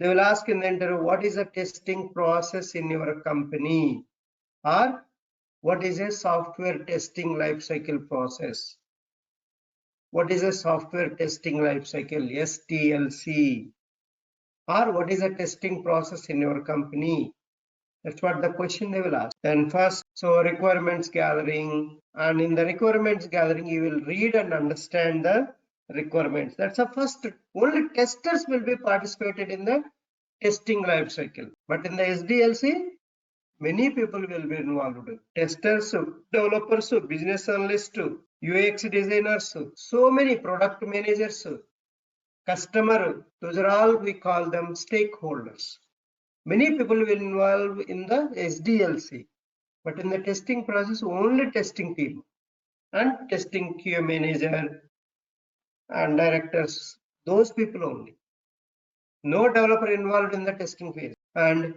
They will ask in the interview, what is the testing process in your company? Or what is a software testing life cycle process? What is a software testing life cycle, STLC? Or what is a testing process in your company? That's what the question they will ask. Then first, so requirements gathering, and in the requirements gathering, you will read and understand the requirements. That's the first. Only testers will be participated in the testing life cycle. But in the SDLC, many people will be involved. Testers, developers, business analysts, UX designers, so many product managers, customer, those are all we call them stakeholders. Many people will involve in the SDLC, but in the testing process, only testing team and testing QA manager and directors, those people only. No developer involved in the testing phase. And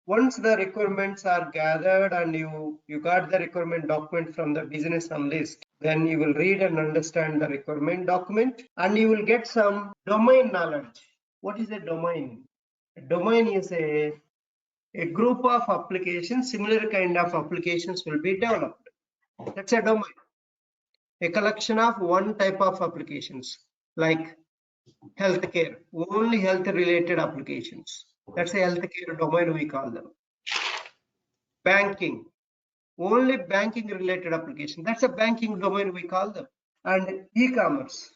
once the requirements are gathered and you got the requirement document from the business analyst, then you will read and understand the requirement document and you will get some domain knowledge. What is a domain? A domain is a group of applications, similar kind of applications will be developed. That's a domain. A collection of one type of applications like healthcare, only health related applications. That's a healthcare domain we call them. Banking, only banking related application. That's a banking domain we call them. And e-commerce,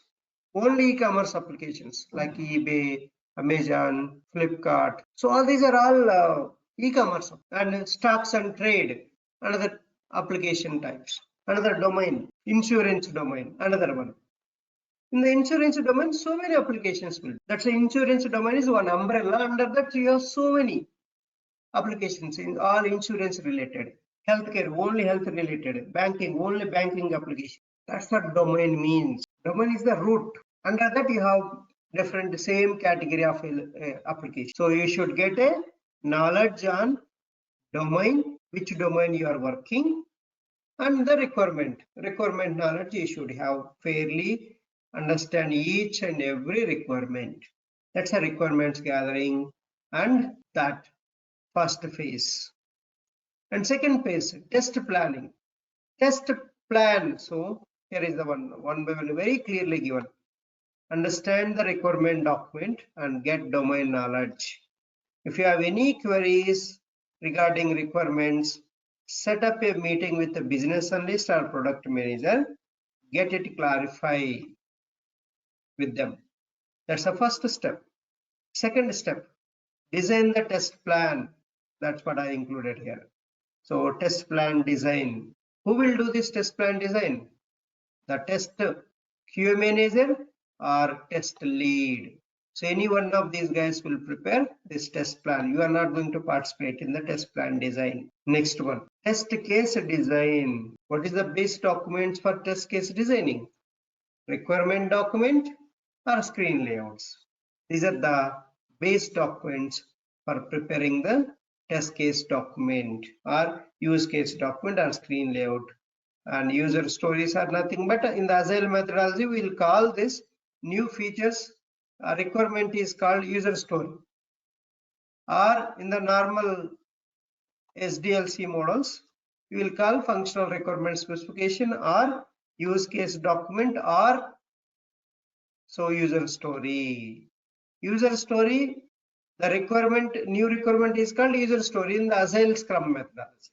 only e-commerce applications like eBay, Amazon, Flipkart. So all these are all e-commerce. And stocks and trade, another application types. Another domain, insurance domain, another one. In the insurance domain, so many applications will. That's the insurance domain is one umbrella. Under that, you have so many applications in all insurance related. Healthcare, only health related. Banking, only banking application. That's what domain means. Domain is the root. Under that, you have different same category of application. So you should get a knowledge on domain, which domain you are working, and the requirement knowledge you should have fairly understand each and every requirement. That's a requirements gathering and that first phase. And second phase, test planning. Test plan. So here is the one by one very clearly given. Understand the requirement document and get domain knowledge. If you have any queries regarding requirements, set up a meeting with the business analyst or product manager, get it clarified with them. That's the first step. Second step, design the test plan. That's what I included here. So test plan design. Who will do this test plan design? The test QA manager or test lead. So any one of these guys will prepare this test plan. You are not going to participate in the test plan design. Next one, test case design. What is the base documents for test case designing? Requirement document or screen layouts. These are the base documents for preparing the test case document or use case document or screen layout. And user stories are nothing but in the Agile methodology, we will call this new features. Requirement is called user story. Or in the normal SDLC models, we will call functional requirement specification or use case document or so user story. User story, the requirement, new requirement is called user story in the Agile Scrum methodology.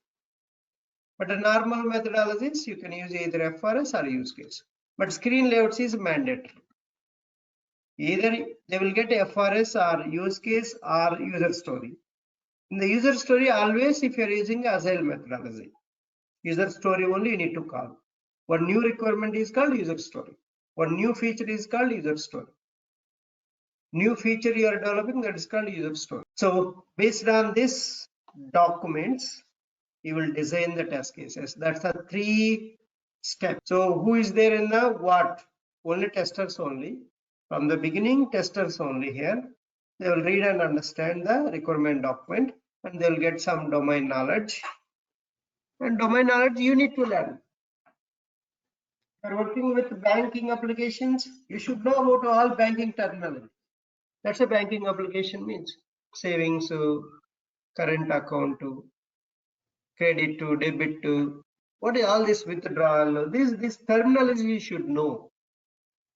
But the normal methodologies, you can use either FRS or use case. But screen layouts is mandatory. Either they will get FRS or use case or user story. In the user story, always if you are using Agile methodology, user story only you need to call. One new requirement is called user story. One new feature is called user story. New feature you are developing, that is called user story. So based on this documents, you will design the test cases. That's the 3 steps. So who is there in the what? Only testers only. From the beginning, testers only here. They will read and understand the requirement document and they will get some domain knowledge. And domain knowledge you need to learn. If you are working with banking applications, you should know about all banking terminology. That's a banking application means. Savings to current account to credit to debit to what is all this withdrawal. This terminology you should know.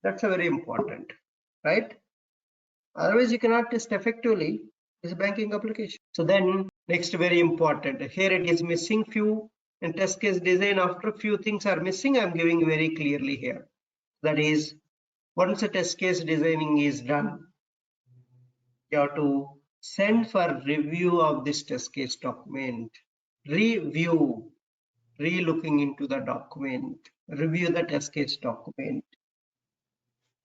That's a very important, right? Otherwise you cannot test effectively this banking application. So then next very important, here it is missing few in test case design. After few things are missing, I'm giving very clearly here. That is, once a test case designing is done, you have to send for review of this test case document, review, re-looking into the document, review the test case document.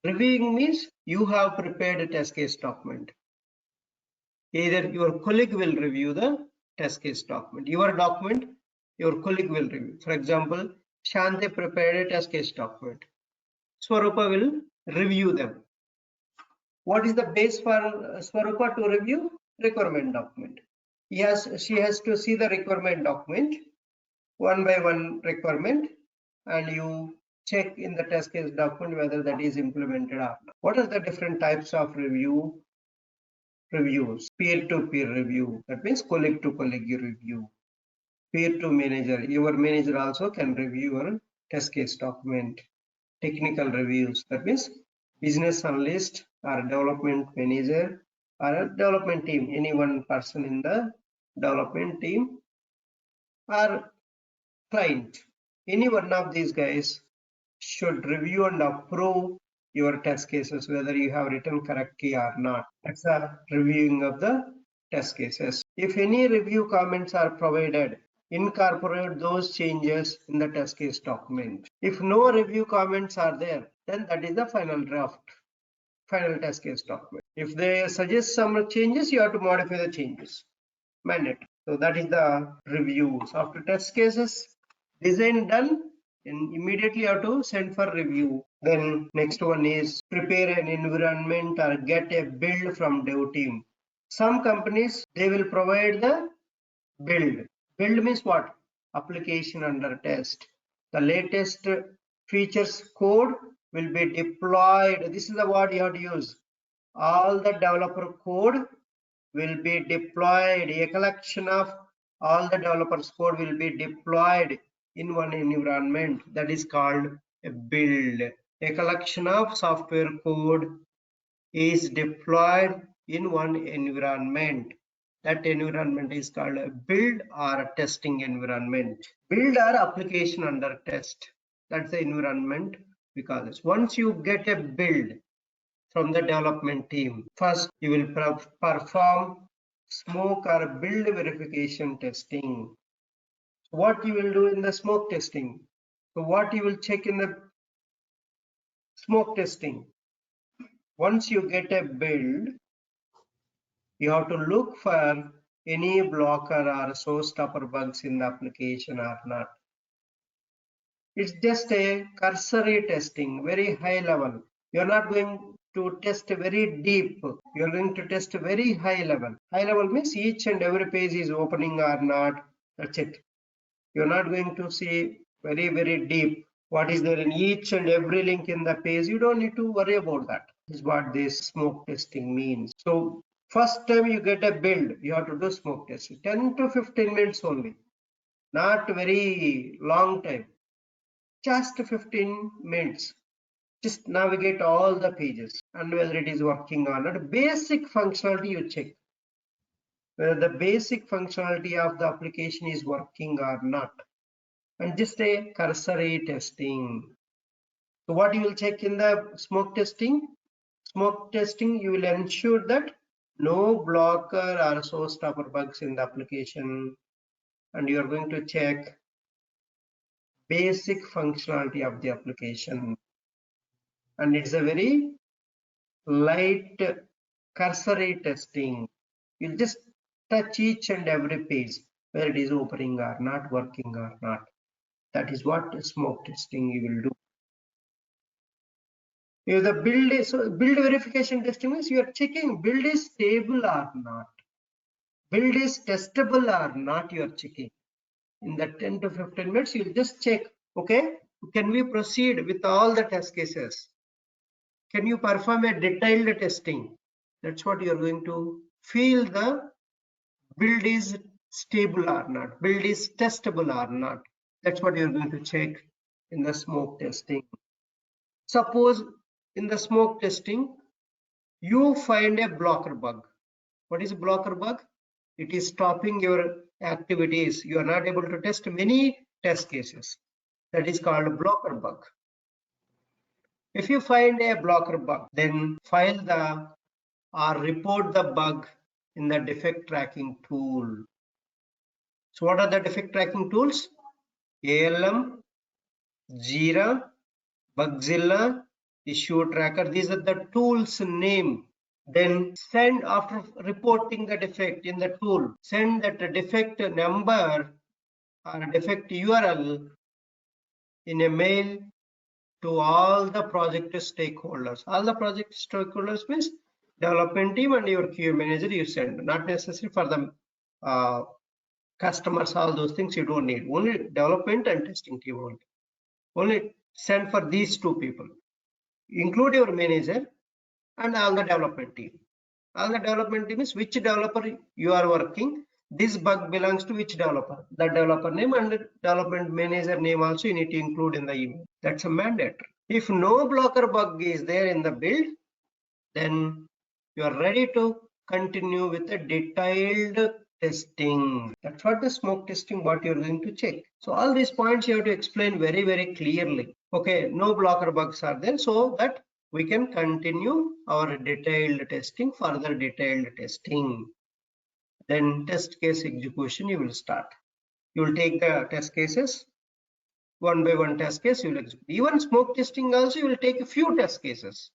Reviewing means you have prepared a test case document. Either your colleague will review the test case document, your document, your colleague will review. For example, Shanti prepared a test case document. Swarupa will review them. What is the base for Swarupa to review? Requirement document. She has to see the requirement document, one by one requirement, and you check in the test case document whether that is implemented or not. What are the different types of reviews? Peer-to-peer review, that means colleague to colleague review. Peer-to-manager, your manager also can review your test case document. Technical reviews, that means business analyst or development manager or a development team, any one person in the development team or client, any one of these guys should review and approve your test cases, whether you have written correctly or not. That's a reviewing of the test cases. If any review comments are provided, incorporate those changes in the test case document. If no review comments are there, then that is the final draft, final test case document. If they suggest some changes, you have to modify the changes. Mandatory. So that is the reviews. After test cases design done, and immediately you have to send for review. Then next one is prepare an environment or get a build from dev team. Some companies, they will provide the build. Build means what? Application under test. The latest features code will be deployed. This is the word you have to use. All the developer code will be deployed. A collection of all the developers code will be deployed in one environment. That is called a build. A collection of software code is deployed in one environment. That environment is called a build or a testing environment. Build or application under test. That's the environment we call this. Once you get a build from the development team, first you will perform smoke or build verification testing. What you will do in the smoke testing? So what you will check in the smoke testing? Once you get a build, you have to look for any blocker or showstopper bugs in the application or not. It's just a cursory testing, very high level. You're not going to test very deep. You're going to test very high level. High level means each and every page is opening or not. That's it. You're not going to see very, very deep what is there in each and every link in the page. You don't need to worry about that. This is what this smoke testing means. So first time you get a build, you have to do smoke testing. 10 to 15 minutes only. Not very long time. Just 15 minutes. Just navigate all the pages and whether it is working or not. Basic functionality you check. Whether the basic functionality of the application is working or not. And just a cursory testing. So what you will check in the smoke testing? Smoke testing, you will ensure that no blocker or showstopper bugs in the application, and you are going to check basic functionality of the application. And it's a very light cursory testing. You just touch each and every page where it is opening or not, working or not. That is what smoke testing you will do. If the build is, so build verification testing means you are checking build is stable or not. Build is testable or not, you are checking. In the 10 to 15 minutes, you'll just check, okay, can we proceed with all the test cases? Can you perform a detailed testing? That's what you're going to feel the build is stable or not, build is testable or not. That's what you're going to check in the smoke testing. Suppose in the smoke testing, you find a blocker bug. What is a blocker bug? It is stopping your activities. You are not able to test many test cases. That is called a blocker bug. If you find a blocker bug, then file the or report the bug in the defect tracking tool. So what are the defect tracking tools? ALM, Jira, Bugzilla, Issue Tracker. These are the tools name. Then send, after reporting the defect in the tool, send that defect number or defect URL in a mail to all the project stakeholders. All the project stakeholders means development team and your QA manager you send. Not necessary for the customers, all those things you don't need. Only development and testing team only. Only send for these two people. Include your manager and all the development team. All the development team is which developer you are working. This bug belongs to which developer. The developer name and development manager name also you need to include in the email. That's a mandatory. If no blocker bug is there in the build, then you are ready to continue with a detailed testing. That's what the smoke testing, what you're going to check. So all these points you have to explain very, very clearly. Okay, no blocker bugs are there, so that we can continue our detailed testing, further detailed testing. Then test case execution you will start. You will take the test cases, one by one test case you will execute. Even smoke testing also you will take a few test cases.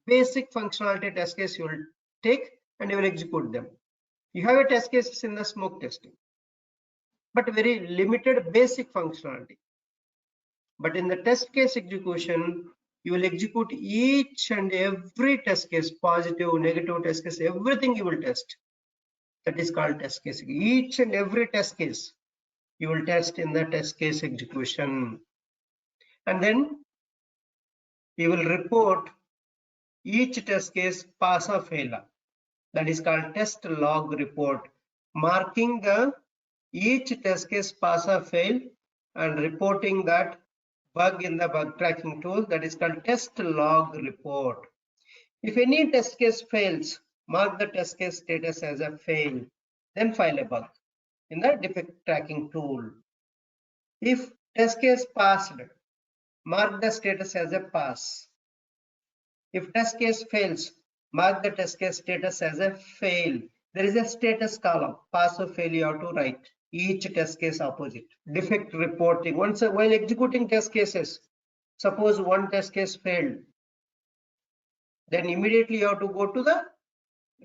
Basic functionality test case you will take and you will execute them. You have a test cases in the smoke testing, but very limited basic functionality. But in the test case execution, you will execute each and every test case, positive, negative test case, everything you will test. That is called test case. Each and every test case you will test in the test case execution. And then you will report each test case pass or fail. That is called test log report, marking the each test case pass or fail and reporting that bug in the bug tracking tool. That is called test log report. If any test case fails, mark the test case status as a fail, then file a bug in the defect tracking tool. If test case passed, mark the status as a pass. If test case fails, mark the test case status as a fail. There is a status column, pass or fail you have to write each test case opposite. Defect reporting, once while executing test cases, suppose one test case failed, then immediately you have to go to the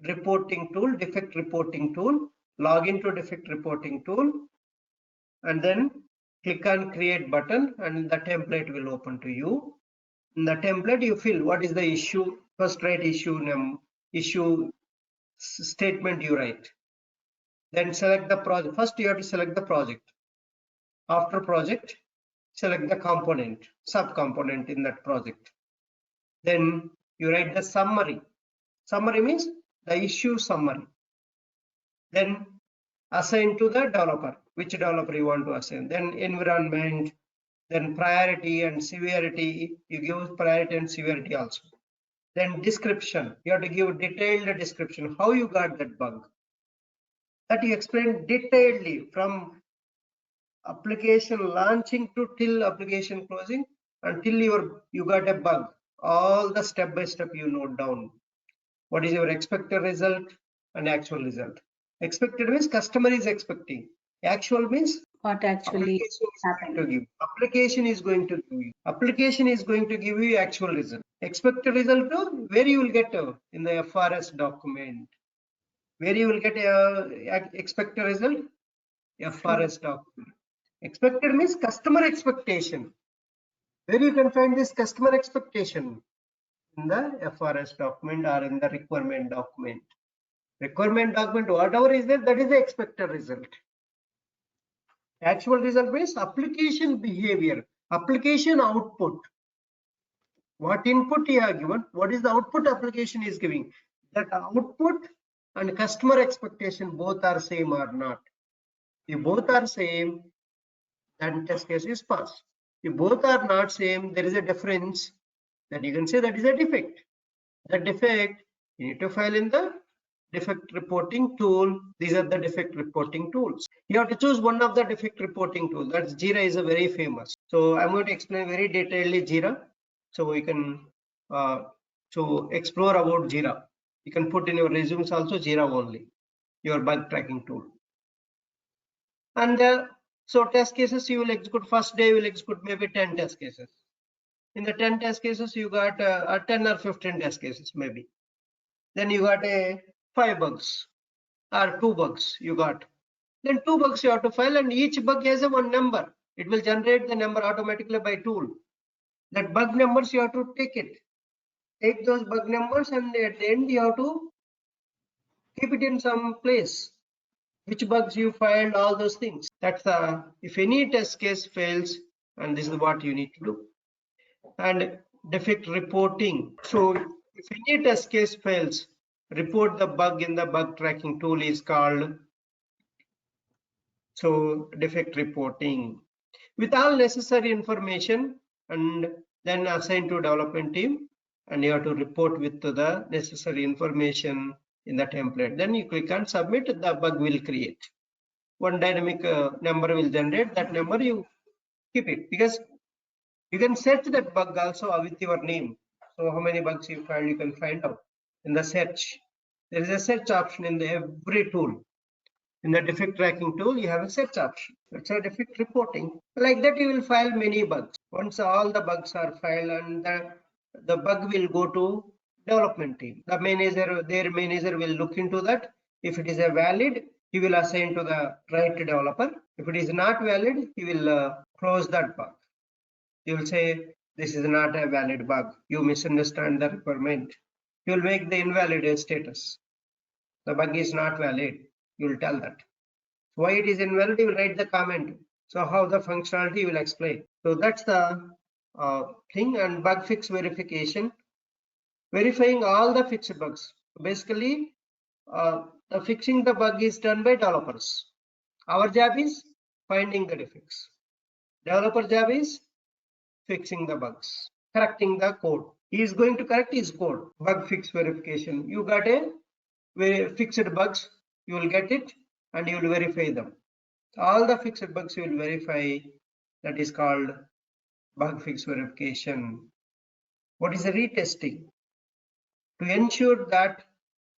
reporting tool, defect reporting tool, log into defect reporting tool, and then click on create button and the template will open to you. In the template you fill what is the issue, first write issue name, issue statement you write. Then select the project. First you have to select the project. After project, select the component, sub-component in that project. Then you write the summary. Summary means the issue summary. Then assign to the developer, which developer you want to assign. Then environment, then priority and severity. You give priority and severity also. Then description. You have to give detailed description. How you got that bug. That you explain detailedly from application launching to till application closing until you got a bug. All the step by step you note down. What is your expected result and actual result? Expected means customer is expecting. Actual means what actually happened. Application is going to give you. Application is going to give you actual result. Expected result to where you will get in the FRS document. Where you will get expected result? FRS document. Expected means customer expectation. Where you can find this customer expectation? In the FRS document or in the requirement document. Requirement document, whatever is there, that is the expected result. Actual result means application behavior, application output. What input you have given, what is the output application is giving. that output and customer expectation both are same or not. If both are same, then test case is passed. If both are not same, there is a difference, then you can say that is a defect. The defect, you need to file in the defect reporting tool. These are the defect reporting tools. You have to choose one of the defect reporting tools. That's Jira is a very famous. So I'm going to explain very detailedly Jira. So we can explore about Jira. You can put in your resumes also Jira only, your bug tracking tool. And so test cases you will execute. First day you will execute maybe 10 test cases. In the 10 test cases you got 10 or 15 test cases maybe. Then you got 5 bugs or 2 bugs you got. Then 2 bugs you have to file, and each bug has a one number. It will generate the number automatically by tool. That bug numbers you have to take those bug numbers, and at the end you have to keep it in some place. Which bugs you filed, all those things. That's if any test case fails, and this is what you need to do. And defect reporting. So if any test case fails, report the bug in the bug tracking tool is called defect reporting, with all necessary information, and then assign to development team, and you have to report with the necessary information in the template. Then you click on submit, the bug will create. One dynamic number will generate. That number you keep it, because you can search that bug also with your name. So how many bugs you find, you can find out in the search. There is a search option in every tool. In the defect tracking tool, you have a search option. That's a defect reporting. Like that, you will file many bugs. Once all the bugs are filed, and the bug will go to development team. The manager, their manager will look into that. If it is a valid, he will assign to the right developer. If it is not valid, he will close that bug. He will say, this is not a valid bug. You misunderstand the requirement. You will make the invalid status. The bug is not valid. You will tell that. Why it is invalid, you will write the comment. So how the functionality you will explain. So that's the thing. And bug fix verification. Verifying all the fixed bugs. Basically, the fixing the bug is done by developers. Our job is finding the defects. Developer job is fixing the bugs, correcting the code. He is going to correct his code. Bug fix verification. You got a fixed bugs, you will get it, and you will verify them. All the fixed bugs you will verify. That is called bug fix verification. What is the retesting? To ensure that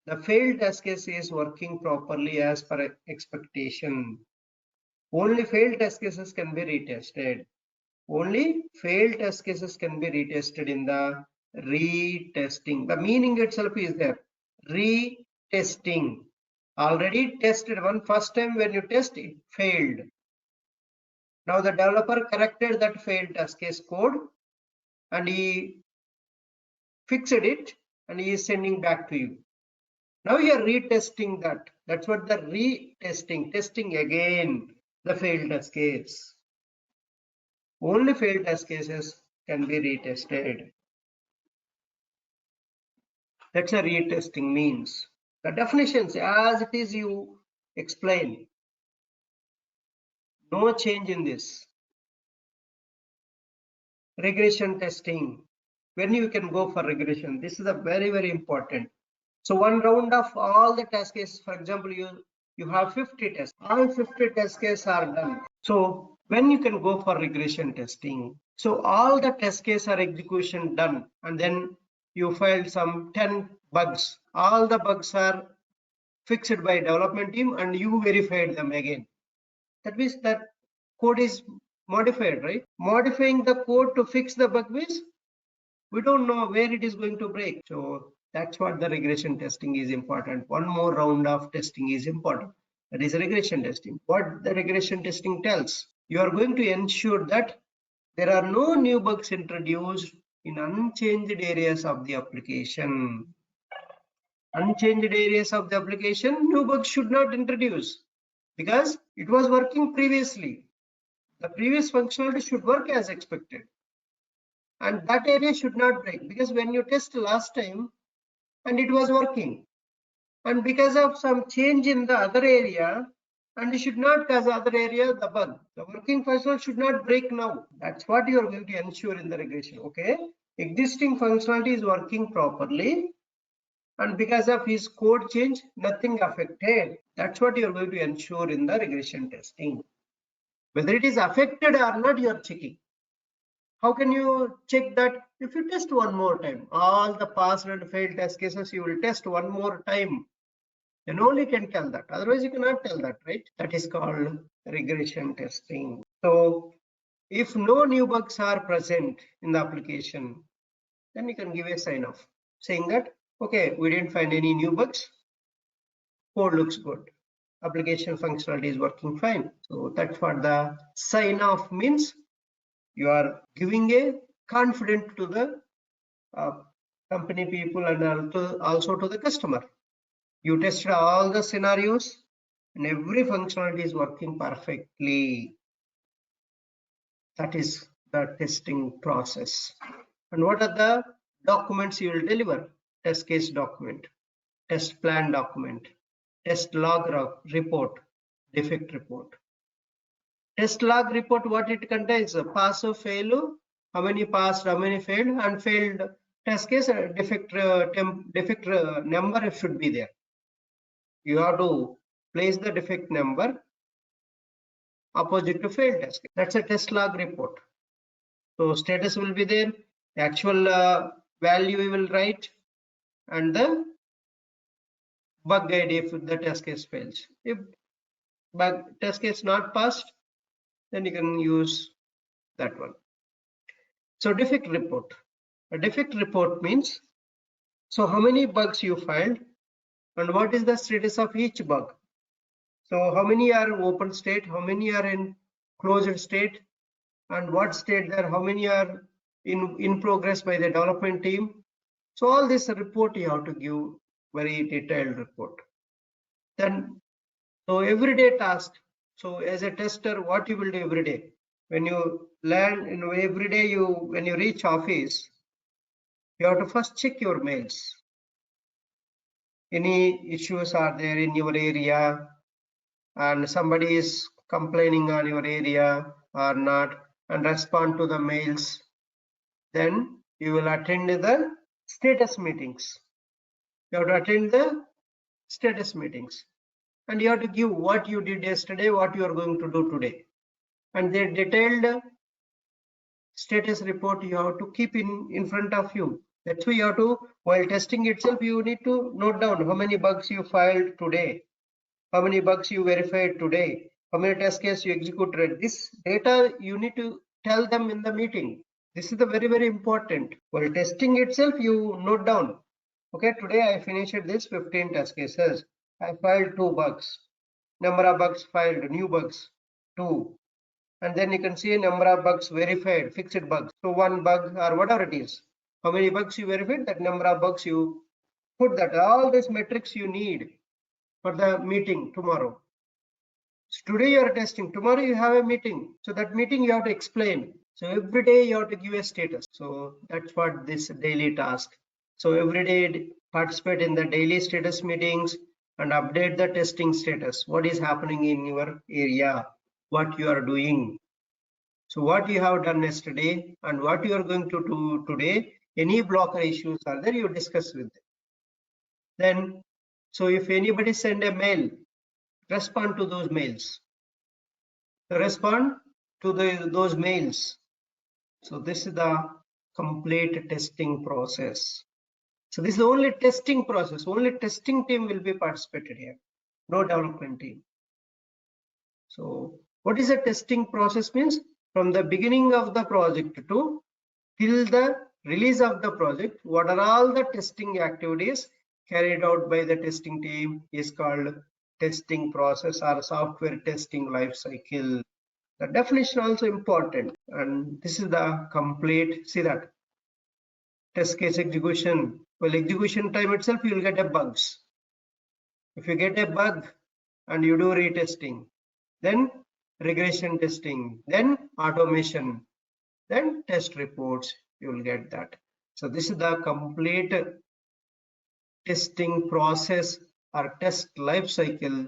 the failed test case is working properly as per expectation. Only failed test cases can be retested. Only failed test cases can be retested in the retesting. The meaning itself is there. Retesting. Already tested one first time, when you test it failed. Now the developer corrected that failed test case code, and he fixed it, and he is sending back to you. Now you are retesting that. That's what the retesting, testing again the failed test case. Only failed test cases can be retested. That's a retesting means. The definitions as it is you explain. No change in this. Regression testing. When you can go for regression, this is a very, very important. So one round of all the test cases, for example, you have 50 tests. All 50 test cases are done. So when you can go for regression testing, so all the test cases are execution done, and then you filed some 10 bugs. All the bugs are fixed by development team, and you verified them again. That means that code is modified, right? Modifying the code to fix the bug means we don't know where it is going to break. So that's what the regression testing is important. One more round of testing is important. That is regression testing. What the regression testing tells, you are going to ensure that there are no new bugs introduced in unchanged areas of the application. Unchanged areas of the application, new bugs should not introduce, because it was working previously. The previous functionality should work as expected, and that area should not break, because when you test last time, and it was working. And because of some change in the other area, and it should not cause other area the bug. The working functional should not break now. That's what you are going to ensure in the regression. Okay, existing functionality is working properly, and because of his code change, nothing affected. That's what you are going to ensure in the regression testing. Whether it is affected or not, you are checking. How can you check that? If you test one more time, all the passed and failed test cases, you will test one more time. Then only can tell that. Otherwise, you cannot tell that, right? That is called regression testing. So if no new bugs are present in the application, then you can give a sign off saying that, okay, we didn't find any new bugs. Code looks good. Application functionality is working fine. So that's what the sign off means. You are giving a confidence to the company people and also to the customer. You tested all the scenarios and every functionality is working perfectly. That is the testing process. And what are the documents you will deliver? Test case document, test plan document, test log report, defect report. Test log report, what it contains? Pass or fail, how many passed, how many failed, and failed test case defect number should be there. You have to place the defect number opposite to failed test case. That's a test log report. So status will be there, actual value we will write, and the bug ID if the test case fails. If bug test case not passed, then you can use that one. So defect report. A defect report means, so how many bugs you filed and what is the status of each bug. So how many are open state, how many are in closed state, and what state there, how many are in progress by the development team. So all this report you have to give very detailed report. Then, so everyday task. So as a tester, what you will do every day? When you land, every day when you reach office, you have to first check your mails. Any issues are there in your area and somebody is complaining on your area or not, and respond to the mails. Then you will attend the status meetings. You have to attend the status meetings and you have to give what you did yesterday, what you are going to do today, and the detailed status report you have to keep in front of you. That's why you have to, while testing itself, you need to note down how many bugs you filed today, how many bugs you verified today, how many test cases you executed. This data you need to tell them in the meeting. This is the very important. While testing itself, you note down, okay, today I finished this 15 test cases. I filed 2 bugs. Number of bugs filed, new bugs, 2. And then you can see a number of bugs verified, fixed bugs. So 1 bug or whatever it is. How many bugs you verified, that number of bugs you put that. All these metrics you need for the meeting tomorrow. So today you are testing, tomorrow you have a meeting. So that meeting you have to explain. So every day you have to give a status. So that's what this daily task. So every day participate in the daily status meetings and update the testing status. What is happening in your area, what you are doing. So what you have done yesterday and what you are going to do today, any blocker issues are there, you discuss with them. Then, so if anybody send a mail, respond to those mails. Respond to those mails. So this is the complete testing process. So this is the only testing process. Only testing team will be participated here. No development team. So what is a testing process means? From the beginning of the project to till the release of the project, what are all the testing activities carried out by the testing team is called testing process or software testing life cycle. The definition also important, and this is the complete. See that test case execution. Well, execution time itself you will get a bugs. If you get a bug and you do retesting, then regression testing, then automation, then test reports, you will get that. So this is the complete testing process or test life cycle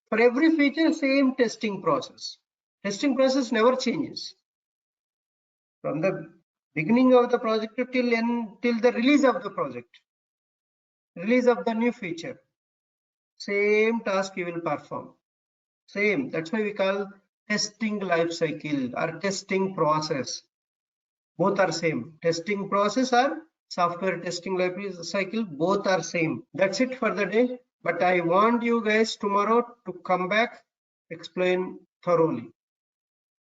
for every feature, same testing process. Testing process never changes from the beginning of the project till the release of the project, release of the new feature. Same task you will perform. Same. That's why we call testing life cycle or testing process. Both are same. Testing process or software testing life cycle, both are same. That's it for the day. But I want you guys tomorrow to come back, explain thoroughly.